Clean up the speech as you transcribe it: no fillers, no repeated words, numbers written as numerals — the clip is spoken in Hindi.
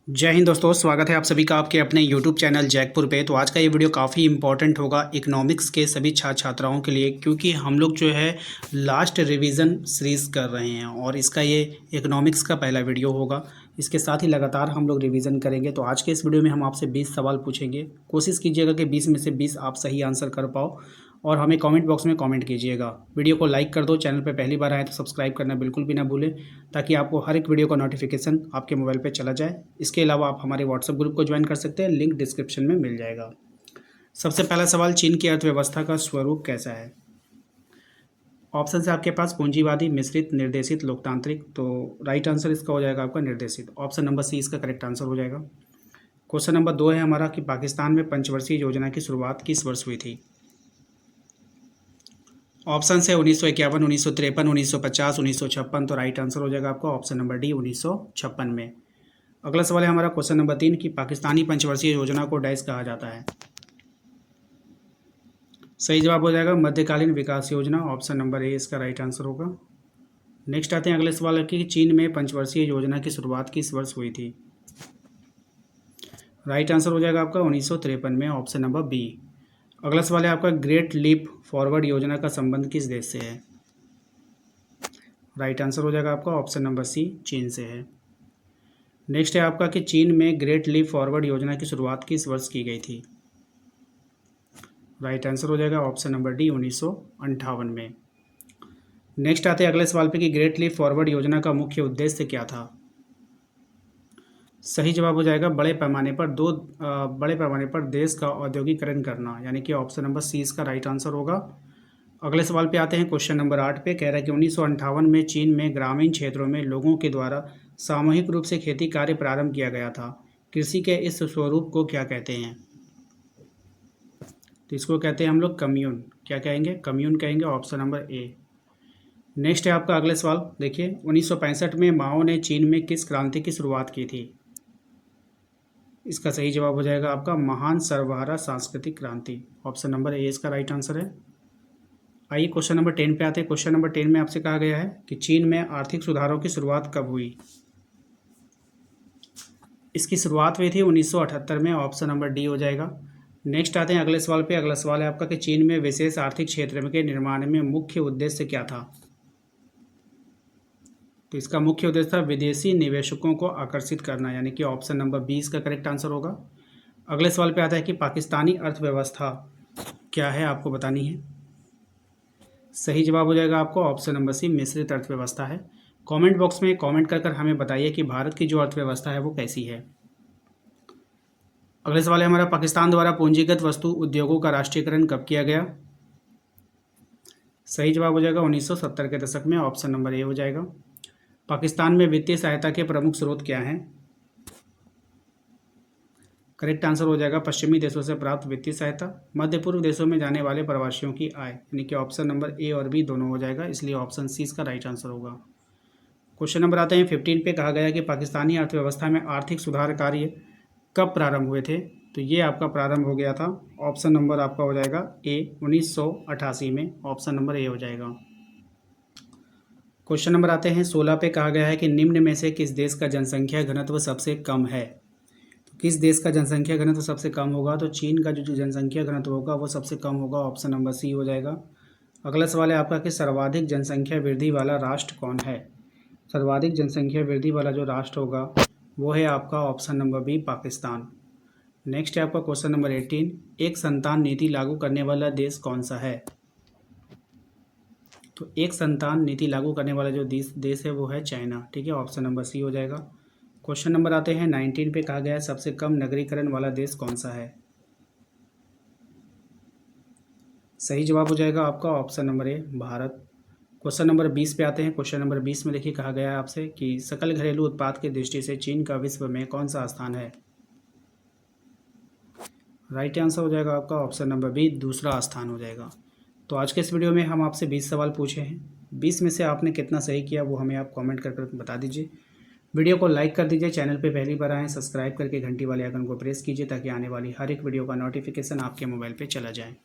जय हिंद दोस्तों, स्वागत है आप सभी का आपके अपने YouTube चैनल जैकपुर पे। तो आज का ये वीडियो काफ़ी इंपॉर्टेंट होगा इकोनॉमिक्स के सभी छात्र छात्राओं के लिए, क्योंकि हम लोग जो है लास्ट रिवीजन सीरीज़ कर रहे हैं और इसका ये इकोनॉमिक्स का पहला वीडियो होगा। इसके साथ ही लगातार हम लोग रिवीजन करेंगे। तो आज के इस वीडियो में हम आपसे 20 सवाल पूछेंगे। कोशिश कीजिएगा कि 20 में से 20 आप सही आंसर कर पाओ और हमें कमेंट बॉक्स में कमेंट कीजिएगा। वीडियो को लाइक कर दो, चैनल पे पहली बार आए तो सब्सक्राइब करना बिल्कुल भी ना भूलें, ताकि आपको हर एक वीडियो का नोटिफिकेशन आपके मोबाइल पे चला जाए। इसके अलावा आप हमारे व्हाट्सएप ग्रुप को ज्वाइन कर सकते हैं, लिंक डिस्क्रिप्शन में मिल जाएगा। सबसे पहला सवाल, चीन की अर्थव्यवस्था का स्वरूप कैसा है? ऑप्शन है आपके पास पूंजीवादी, मिश्रित, निर्देशित, लोकतांत्रिक। तो राइट आंसर इसका हो जाएगा आपका निर्देशित। ऑप्शन नंबर सी इसका करेक्ट आंसर हो जाएगा। क्वेश्चन नंबर 2 है हमारा कि पाकिस्तान में पंचवर्षीय योजना की शुरुआत किस वर्ष हुई थी? ऑप्शन है 1951, 1953, 1950, 1956। तो राइट आंसर हो जाएगा आपका ऑप्शन नंबर डी 1956 में। अगला सवाल है हमारा क्वेश्चन नंबर 3 कि पाकिस्तानी पंचवर्षीय योजना को डैश कहा जाता है? सही जवाब हो जाएगा मध्यकालीन विकास योजना। ऑप्शन नंबर ए इसका राइट आंसर होगा। नेक्स्ट आते हैं अगले सवाल कि चीन में पंचवर्षीय योजना की शुरुआत किस वर्ष हुई थी? राइट आंसर हो जाएगा आपका 1953 में। Option number B. अगला सवाल है आपका ग्रेट लीप फॉरवर्ड योजना का संबंध किस देश से है? राइट आंसर हो जाएगा आपका ऑप्शन नंबर सी, चीन से है। नेक्स्ट है आपका कि चीन में ग्रेट लीप फॉरवर्ड योजना की शुरुआत किस वर्ष की गई थी? राइट आंसर हो जाएगा ऑप्शन नंबर डी 1958 में। नेक्स्ट आते हैं अगले सवाल पे कि ग्रेट लीप फॉरवर्ड योजना का मुख्य उद्देश्य क्या था? सही जवाब हो जाएगा बड़े पैमाने पर देश का औद्योगिकरण करना, यानी कि ऑप्शन नंबर सी इसका राइट आंसर होगा। अगले सवाल पे आते हैं क्वेश्चन नंबर 8 पे। कह रहा है कि 1958 में चीन में ग्रामीण क्षेत्रों में लोगों के द्वारा सामूहिक रूप से खेती कार्य प्रारंभ किया गया था। कृषि के इस स्वरूप को क्या कहते हैं? तो इसको कहते हैं हम लोग कम्यून। क्या कहेंगे? कम्यून कहेंगे। Option number A. नेक्स्ट है आपका अगले सवाल, देखिए 1965 में माओ ने चीन में किस क्रांति की शुरुआत की थी? इसका सही जवाब हो जाएगा आपका महान सर्वहारा सांस्कृतिक क्रांति। ऑप्शन नंबर ए इसका राइट आंसर है। आइए क्वेश्चन नंबर 10 पे आते हैं। क्वेश्चन नंबर 10 में आपसे कहा गया है कि चीन में आर्थिक सुधारों की शुरुआत कब हुई? इसकी शुरुआत हुई थी 1978 में। ऑप्शन नंबर डी हो जाएगा। नेक्स्ट आते हैं अगले सवाल पे। अगला सवाल है आपका कि चीन में विशेष आर्थिक क्षेत्र के निर्माण में मुख्य उद्देश्य क्या था? तो इसका मुख्य उद्देश्य था विदेशी निवेशकों को आकर्षित करना, यानी कि ऑप्शन नंबर 20 का करेक्ट आंसर होगा। अगले सवाल पे आता है कि पाकिस्तानी अर्थव्यवस्था क्या है, आपको बतानी है। सही जवाब हो जाएगा आपको ऑप्शन नंबर सी, मिश्रित अर्थव्यवस्था है। कमेंट बॉक्स में कमेंट कर हमें बताइए कि भारत की जो अर्थव्यवस्था है वो कैसी है। अगले सवाल है हमारा पाकिस्तान द्वारा पूंजीगत वस्तु उद्योगों का राष्ट्रीयकरण कब किया गया? सही जवाब हो जाएगा 1970 के दशक में। ऑप्शन नंबर ए हो जाएगा। पाकिस्तान में वित्तीय सहायता के प्रमुख स्रोत क्या हैं? करेक्ट आंसर हो जाएगा पश्चिमी देशों से प्राप्त वित्तीय सहायता, मध्य पूर्व देशों में जाने वाले प्रवासियों की आय, यानी कि ऑप्शन नंबर ए और बी दोनों हो जाएगा, इसलिए ऑप्शन सी इसका राइट आंसर होगा। क्वेश्चन नंबर आते हैं 15 पे। कहा गया है कि पाकिस्तानी अर्थव्यवस्था में आर्थिक सुधार कार्य कब प्रारंभ हुए थे? तो ये आपका प्रारंभ हो गया था, ऑप्शन नंबर आपका हो जाएगा ए 1988 में। ऑप्शन नंबर ए हो जाएगा। क्वेश्चन नंबर आते हैं 16 पे। कहा गया है कि निम्न में से किस देश का जनसंख्या घनत्व सबसे कम है? तो किस देश का जनसंख्या घनत्व सबसे कम होगा? तो चीन का जो जनसंख्या घनत्व होगा वो सबसे कम होगा। ऑप्शन नंबर सी हो जाएगा। अगला सवाल है आपका कि सर्वाधिक जनसंख्या वृद्धि वाला राष्ट्र कौन है? सर्वाधिक जनसंख्या वृद्धि वाला जो राष्ट्र होगा वो है आपका option number B, Pakistan. Next है आपका क्वेश्चन नंबर 18। एक संतान नीति लागू करने वाला देश कौन सा है? तो एक संतान नीति लागू करने वाला जो देश है वो है चाइना। ठीक है, ऑप्शन नंबर सी हो जाएगा। क्वेश्चन नंबर आते हैं 19 पे। कहा गया है सबसे कम नगरीकरण वाला देश कौन सा है? सही जवाब हो जाएगा आपका option number A, Bharat. Question number 20 पे आते हैं। क्वेश्चन नंबर 20 में देखिए कहा गया है आपसे कि सकल घरेलू उत्पाद की दृष्टि से चीन का विश्व में कौन सा स्थान है? राइट आंसर हो जाएगा आपका ऑप्शन नंबर बी, दूसरा स्थान हो जाएगा। तो आज के इस वीडियो में हम आपसे 20 सवाल पूछे हैं। 20 में से आपने कितना सही किया वो हमें आप कमेंट कर बता दीजिए। वीडियो को लाइक कर दीजिए, चैनल पे पहली बार आएँ सब्सक्राइब करके घंटी वाले आइकन को प्रेस कीजिए, ताकि आने वाली हर एक वीडियो का नोटिफिकेशन आपके मोबाइल पे चला जाए।